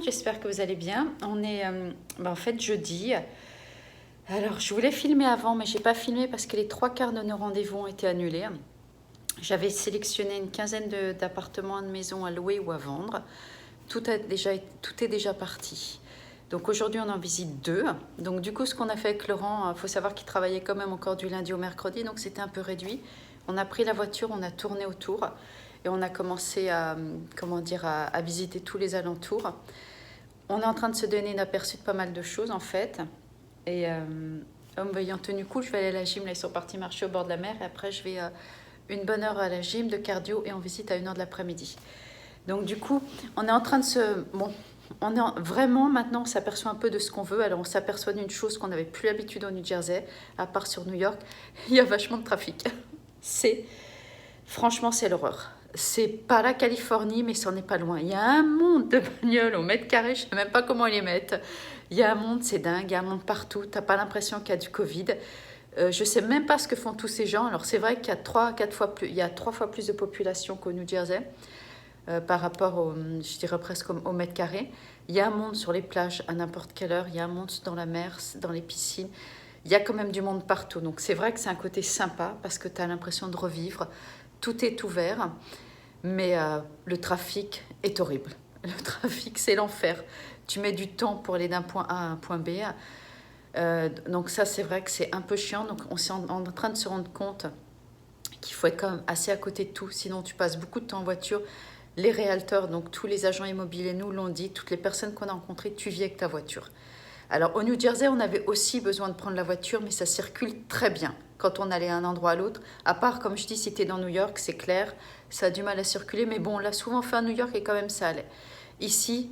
j'espère que vous allez bien. On est en fait jeudi. Alors je voulais filmer avant, mais j'ai pas filmé parce que les 3/4 de nos rendez-vous ont été annulés. J'avais sélectionné une quinzaine d'appartements, de maisons à louer ou à vendre. Tout est déjà parti. Donc aujourd'hui on en visite 2. Donc du coup ce qu'on a fait avec Laurent, il faut savoir qu'il travaillait quand même encore du lundi au mercredi, donc c'était un peu réduit. On a pris la voiture, on a tourné autour. Et on a commencé à visiter tous les alentours. On est en train de se donner un aperçu de pas mal de choses en fait. Et homme ayant tenu coup, je vais aller à la gym. Là, ils sont partis marcher au bord de la mer. Et après, je vais une bonne heure à la gym de cardio et on visite à 1h de l'après-midi. Donc du coup, on est en train de se... Bon, vraiment maintenant, on s'aperçoit un peu de ce qu'on veut. Alors on s'aperçoit d'une chose qu'on n'avait plus l'habitude au New Jersey, à part sur New York. Il y a vachement de trafic. Franchement, c'est l'horreur. C'est pas la Californie, mais c'en est pas loin. Il y a un monde de bagnoles au mètre carré, je sais même pas comment ils les mettent. Il y a un monde, c'est dingue, il y a un monde partout. T'as pas l'impression qu'il y a du Covid. Je sais même pas ce que font tous ces gens. Alors c'est vrai qu'il y a 3-4 fois plus, il y a 3 fois plus de population qu'au New Jersey par rapport je dirais presque au mètre carré. Il y a un monde sur les plages à n'importe quelle heure. Il y a un monde dans la mer, dans les piscines. Il y a quand même du monde partout. Donc c'est vrai que c'est un côté sympa parce que tu as l'impression de revivre. Tout est ouvert, mais le trafic est horrible. Le trafic, c'est l'enfer. Tu mets du temps pour aller d'un point A à un point B. Donc ça, c'est vrai que c'est un peu chiant. Donc on est en train de se rendre compte qu'il faut être quand même assez à côté de tout. Sinon, tu passes beaucoup de temps en voiture. Les réalteurs, donc tous les agents immobiliers nous l'ont dit. Toutes les personnes qu'on a rencontrées, tu vis avec ta voiture. Alors au New Jersey, on avait aussi besoin de prendre la voiture, mais ça circule très bien quand on allait d'un endroit à l'autre. À part, comme je dis, si tu es dans New York, c'est clair, ça a du mal à circuler. Mais bon, on l'a souvent fait à New York et quand même ça allait. Ici,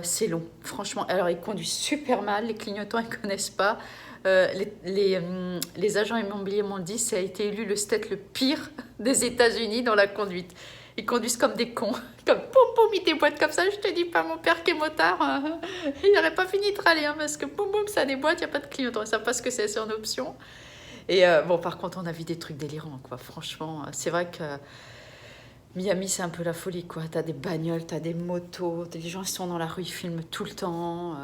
c'est long, franchement. Alors ils conduisent super mal, les clignotants, ils ne connaissent pas. Les agents immobiliers m'ont dit, ça a été élu le state le pire des États-Unis dans la conduite. Ils conduisent comme des cons, comme poum poum, ils déboîtent comme ça. Je te dis pas, mon père qui est motard, il n'aurait pas fini de râler, hein, parce que poum poum, ça déboîte, il n'y a pas de clignotant, ils ne savent pas ce que c'est en option. Et bon, par contre, on a vu des trucs délirants, quoi. Franchement, c'est vrai que Miami, c'est un peu la folie, quoi. T'as des bagnoles, t'as des motos, des gens qui sont dans la rue, ils filment tout le temps.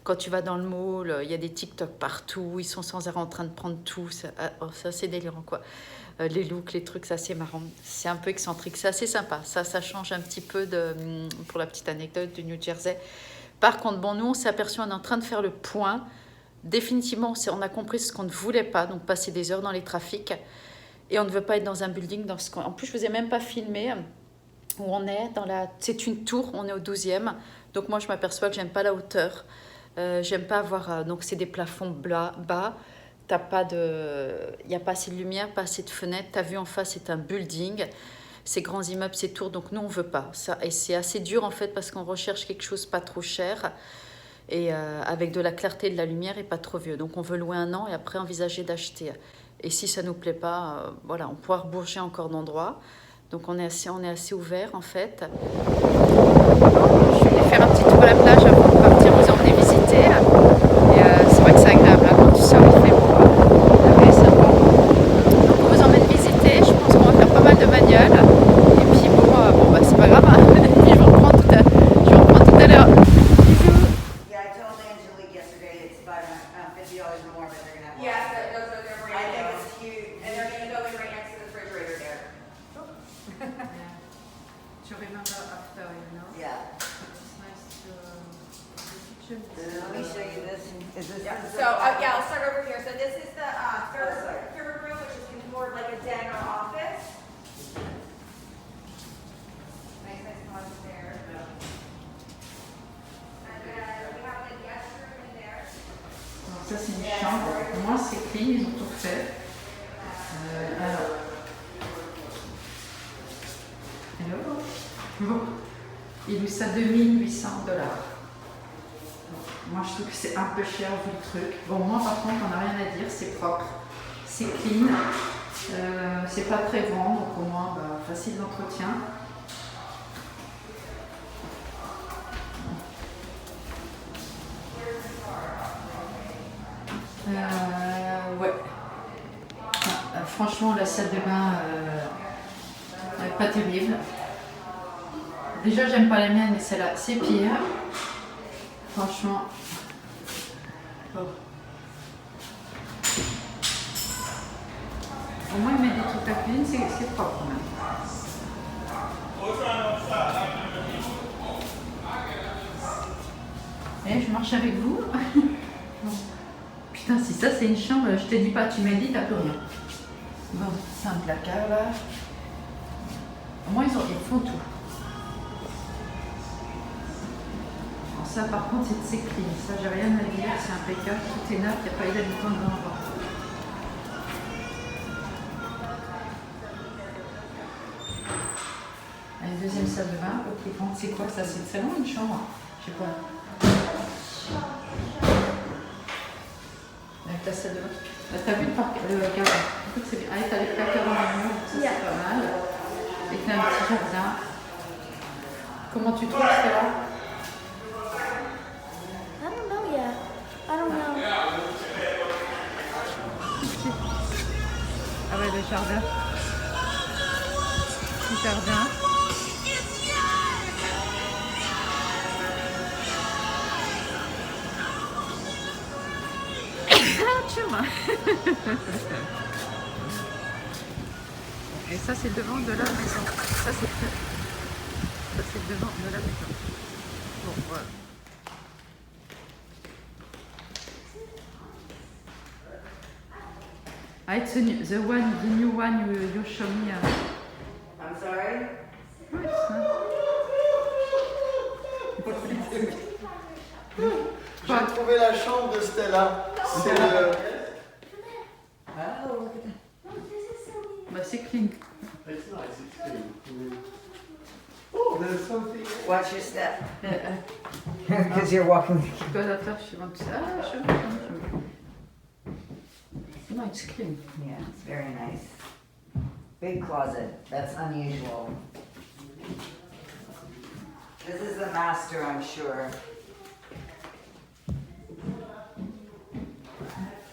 Quand tu vas dans le mall, il y a des TikTok partout, ils sont sans arrêt en train de prendre tout. Ça c'est délirant, quoi. Les looks, les trucs, ça c'est marrant. C'est un peu excentrique, c'est assez sympa. Ça change un petit peu pour la petite anecdote du New Jersey. Par contre, bon, nous, on s'est aperçu, on est en train de faire le point. Définitivement, on a compris ce qu'on ne voulait pas, donc passer des heures dans les trafics. Et on ne veut pas être dans un building. En plus, je ne vous ai même pas filmé où on est. C'est une tour, on est au 12e. Donc moi, je m'aperçois que j'aime pas la hauteur. J'aime pas avoir... donc c'est des plafonds bas. Il n'y a pas assez de lumière, pas assez de fenêtres. Ta vue en face, c'est un building. Ces grands immeubles, ces tours. Donc nous, on ne veut pas. Et c'est assez dur, en fait, parce qu'on recherche quelque chose pas trop cher. Et avec de la clarté et de la lumière et pas trop vieux. Donc on veut louer 1 an et après envisager d'acheter. Et si ça ne nous plaît pas, voilà, on pourra rebouger encore d'endroits. Donc on est assez ouvert en fait. Je vais faire un petit tour à la plage avant de partir, vous emmener visiter. Et c'est vrai que c'est agréable, hein, quand tu sors, il fait beau. La baie est sympa. Donc on vous emmène visiter, je pense qu'on va faire pas mal de bagnoles. Et puis bon, bah, c'est pas grave, hein. Et puis je vous reprends tout à l'heure. Do you remember after, Yeah. It's nice to the kitchen. Let me show you this. Is this? Yeah. So yeah, I'll start over here. So this is the third room, which is more like a den or office. Nice closet there. And then we have the guest room in there. Alors ça c'est une chambre. Moi c'est clean, ils ont tout fait. Alors. Hello. Bon. Il loue ça $2 800. Moi je trouve que c'est un peu cher vu le truc. Bon, moi par contre on n'a rien à dire, c'est propre, c'est clean, c'est pas très grand, donc au moins bah, facile d'entretien. Ouais. Franchement la salle de bain pas terrible. Déjà, j'aime pas la mienne, mais celle-là, c'est pire. Franchement. Bon. Au moins, il met des trucs à cuisine, c'est propre quand même. Et je marche avec vous. Bon. Putain, si ça c'est une chambre, je te dis pas, tu m'as dit, t'as plus rien. Bon, c'est un placard là. Au moins, ils font tout. Alors ça, par contre, c'est clean. Ça, j'ai rien à dire, c'est impeccable. Tout est neuf, il n'y a pas eu d'habitant dedans encore. Une deuxième salle de bain. Ok, c'est quoi ça? C'est le salon ou une chambre? Je sais pas. Avec ta salle de bain. T'as vu le garde? C'est bien. Allez, t'as les placards dans le mur, ça c'est pas mal. Et t'as un petit jardin. Comment tu trouves ça là? I don't know yet. I don't know. Ah ouais, le jardin. Petit jardin. Et ça c'est le devant de la maison. Ça c'est le devant de la maison. Bon voilà. Ah, it's the new one you show me. I'm sorry? J'ai trouvé la chambre de Stella. C'est le... Oh, look at Bah c'est clean. It's nice, it's clean. Oh, there's something. that. Watch your step. Because you're walking. Because after she wants to... Ah, show me. No, it's clean. Yeah, it's very nice. Big closet. That's unusual. This is the master, I'm sure.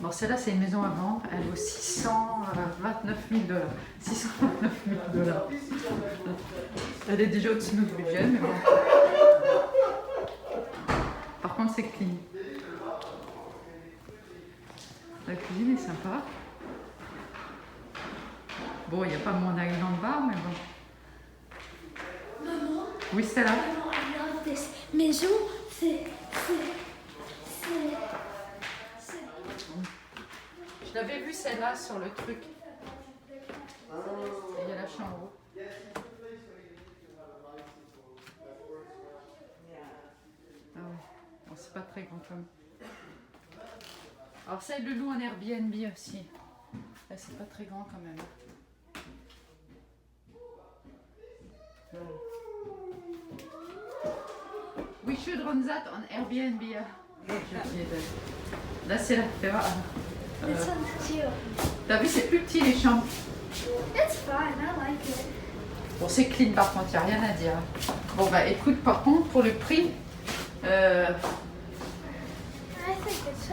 Bon, celle-là, c'est une maison à vendre. Elle vaut 629 000 $. 629 000 $. Elle est déjà au-dessus de notre budget, mais bon. Par contre, c'est clean. La cuisine est sympa. Bon, il n'y a pas mon island bar, mais bon. Maman, Oui, c'est là. maman, I love this. Maison, c'est... Je l'avais vu celle-là sur le truc. Il y a la chambre. Ah ouais. Bon, c'est pas très grand comme. Alors ça, le loup en Airbnb aussi. Là, c'est pas très grand quand même. We should run that on Airbnb. Là, c'est la faire. This one's cute. T'as vu, c'est plus petit les chambres. It's fine, I like it. Bon, c'est clean par contre, il n'y a rien à dire. Bon, bah écoute, par contre, pour le prix, I think it's...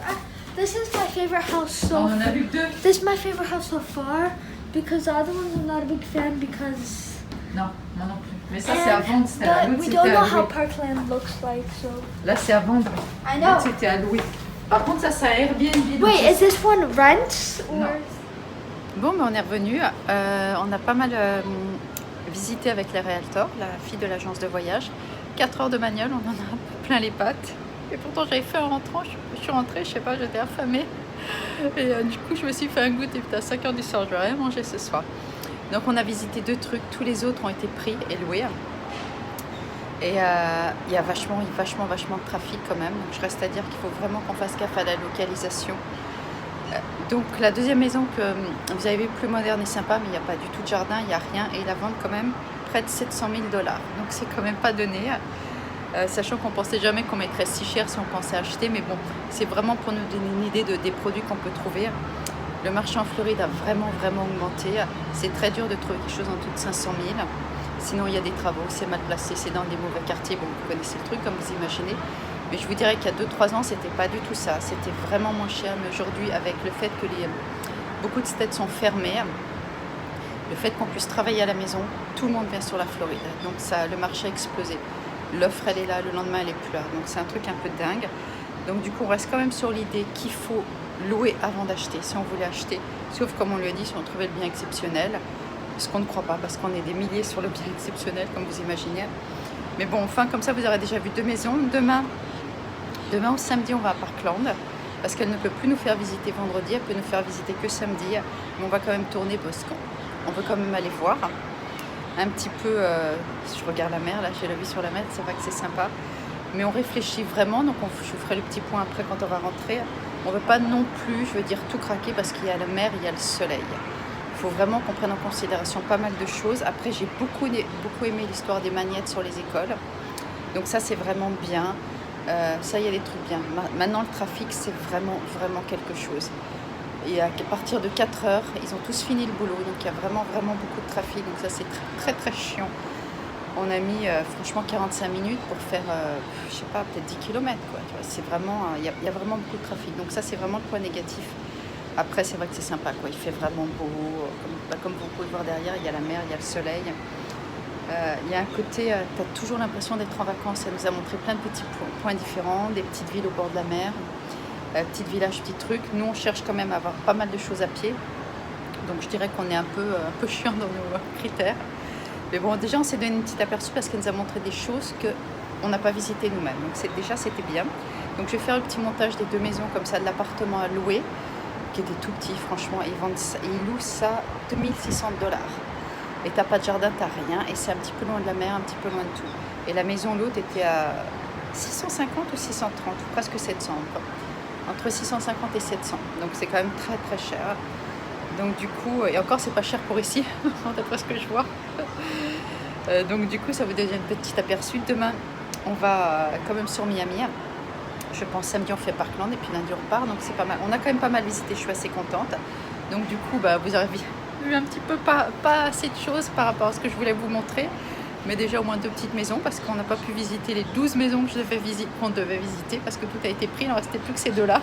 this is my favorite house on so en a vu que deux. This is my favorite house so far because the other ones I'm not a big fan because... Non, moi non plus. Mais ça, c'est à vendre, c'était à but l'autre, we c'était don't know à how louer. Parkland looks like, so... Là, c'est à vendre. I L'autre, know. c'était à louer. Par contre, ça, c'est à Airbnb. donc Wait, c'est- is this one rent or... No. Bon, mais on est revenu. On a pas mal visité avec les Realtors, la fille de l'agence de voyage. 4 heures de bagnole, on en a plein les pattes. Et pourtant, j'avais fait en rentrant. Je suis rentrée, je sais pas, j'étais affamée. Et du coup, je me suis fait un goûter. Putain, à 5 heures du soir, je vais rien manger ce soir. Donc, on a visité 2 trucs. Tous les autres ont été pris et loués. Et il y a vachement de trafic quand même. Donc, je reste à dire qu'il faut vraiment qu'on fasse gaffe à la localisation. Donc la deuxième maison que vous avez vu, plus moderne et sympa, mais il n'y a pas du tout de jardin, il n'y a rien, et ils la vendent quand même près de 700 000 $. Donc c'est quand même pas donné, sachant qu'on pensait jamais qu'on mettrait si cher si on pensait acheter, mais bon, c'est vraiment pour nous donner une idée des produits qu'on peut trouver. Le marché en Floride a vraiment augmenté, c'est très dur de trouver quelque chose en dessous de 500 000. Sinon il y a des travaux, c'est mal placé, c'est dans des mauvais quartiers, bon vous connaissez le truc comme vous imaginez. Mais je vous dirais qu'il y a 2-3 ans, c'était pas du tout ça. C'était vraiment moins cher. Mais aujourd'hui, avec le fait que beaucoup de stades sont fermés, Le fait qu'on puisse travailler à la maison, tout le monde vient sur la Floride. Donc ça, le marché a explosé. L'offre, elle est là, le lendemain, elle est plus là. Donc c'est un truc un peu dingue. Donc du coup, on reste quand même sur l'idée qu'il faut louer avant d'acheter, si on voulait acheter. Sauf comme on lui a dit, si on trouvait le bien exceptionnel. Ce qu'on ne croit pas, parce qu'on est des milliers sur le bien exceptionnel, comme vous imaginez. Mais bon, enfin, comme ça, vous aurez déjà vu 2 maisons. Demain ou samedi, on va à Parkland. Parce qu'elle ne peut plus nous faire visiter vendredi, elle peut nous faire visiter que samedi. Mais on va quand même tourner parce qu'on veut quand même aller voir. Un petit peu, je regarde la mer, là j'ai la vue sur la mer, c'est vrai que c'est sympa. Mais on réfléchit vraiment, donc je vous ferai le petit point après quand on va rentrer. On ne veut pas non plus, je veux dire, tout craquer parce qu'il y a la mer, il y a le soleil. Il faut vraiment qu'on prenne en considération pas mal de choses. Après, j'ai beaucoup aimé l'histoire des magnettes sur les écoles. Donc ça, c'est vraiment bien. Ça, il y a des trucs bien. Maintenant, le trafic, c'est vraiment quelque chose. Et à partir de 4 heures, ils ont tous fini le boulot. Donc, il y a vraiment beaucoup de trafic. Donc ça, c'est très chiant. On a mis, franchement, 45 minutes pour faire, je sais pas, peut-être 10 km. Quoi. C'est vraiment, il y a vraiment beaucoup de trafic. Donc ça, c'est vraiment le point négatif. Après, c'est vrai que c'est sympa. Quoi. Il fait vraiment beau. Comme vous pouvez le voir derrière, il y a la mer, il y a le soleil. Il y a un côté, tu as toujours l'impression d'être en vacances. Elle nous a montré plein de petits points différents, des petites villes au bord de la mer, petits villages, petits trucs. Nous, on cherche quand même à avoir pas mal de choses à pied. Donc, je dirais qu'on est un peu chiant dans nos critères. Mais bon, déjà, on s'est donné une petite aperçu parce qu'elle nous a montré des choses qu'on n'a pas visitées nous-mêmes. Donc, déjà, c'était bien. Donc, je vais faire le petit montage des 2 maisons comme ça, de l'appartement à louer, qui était tout petit, franchement. Ils louent ça 2600 $. Et t'as pas de jardin, t'as rien, et c'est un petit peu loin de la mer, un petit peu loin de tout. Et la maison, l'autre, était à 650 ou 630, ou presque 700, quoi. Entre 650 et 700, donc c'est quand même très cher. Donc du coup, et encore c'est pas cher pour ici, d'après ce que je vois. Donc du coup, ça vous donne un petit aperçu. Demain, on va quand même sur Miami. Je pense samedi on fait Parkland et puis lundi on repart, donc c'est pas mal. On a quand même pas mal visité, je suis assez contente. Donc du coup, vous aurez vu un petit peu pas assez de choses par rapport à ce que je voulais vous montrer, mais déjà au moins 2 petites maisons parce qu'on n'a pas pu visiter les 12 maisons qu'on devait visiter parce que tout a été pris, il n'en restait plus que ces 2-là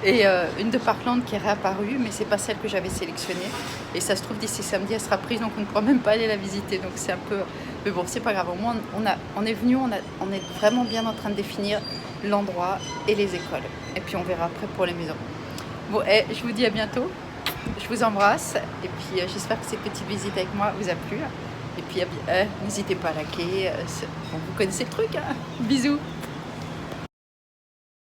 et une de Parkland qui est réapparue, mais c'est pas celle que j'avais sélectionnée et ça se trouve d'ici samedi elle sera prise, donc on ne pourra même pas aller la visiter, donc c'est un peu, mais bon c'est pas grave, au moins on est venu, on est vraiment bien en train de définir l'endroit et les écoles et puis on verra après pour les maisons. Bon, je vous dis à bientôt. Je vous embrasse et puis j'espère que ces petites visites avec moi vous a plu. Et puis n'hésitez pas à liker. Bon, vous connaissez le truc, hein. Bisous.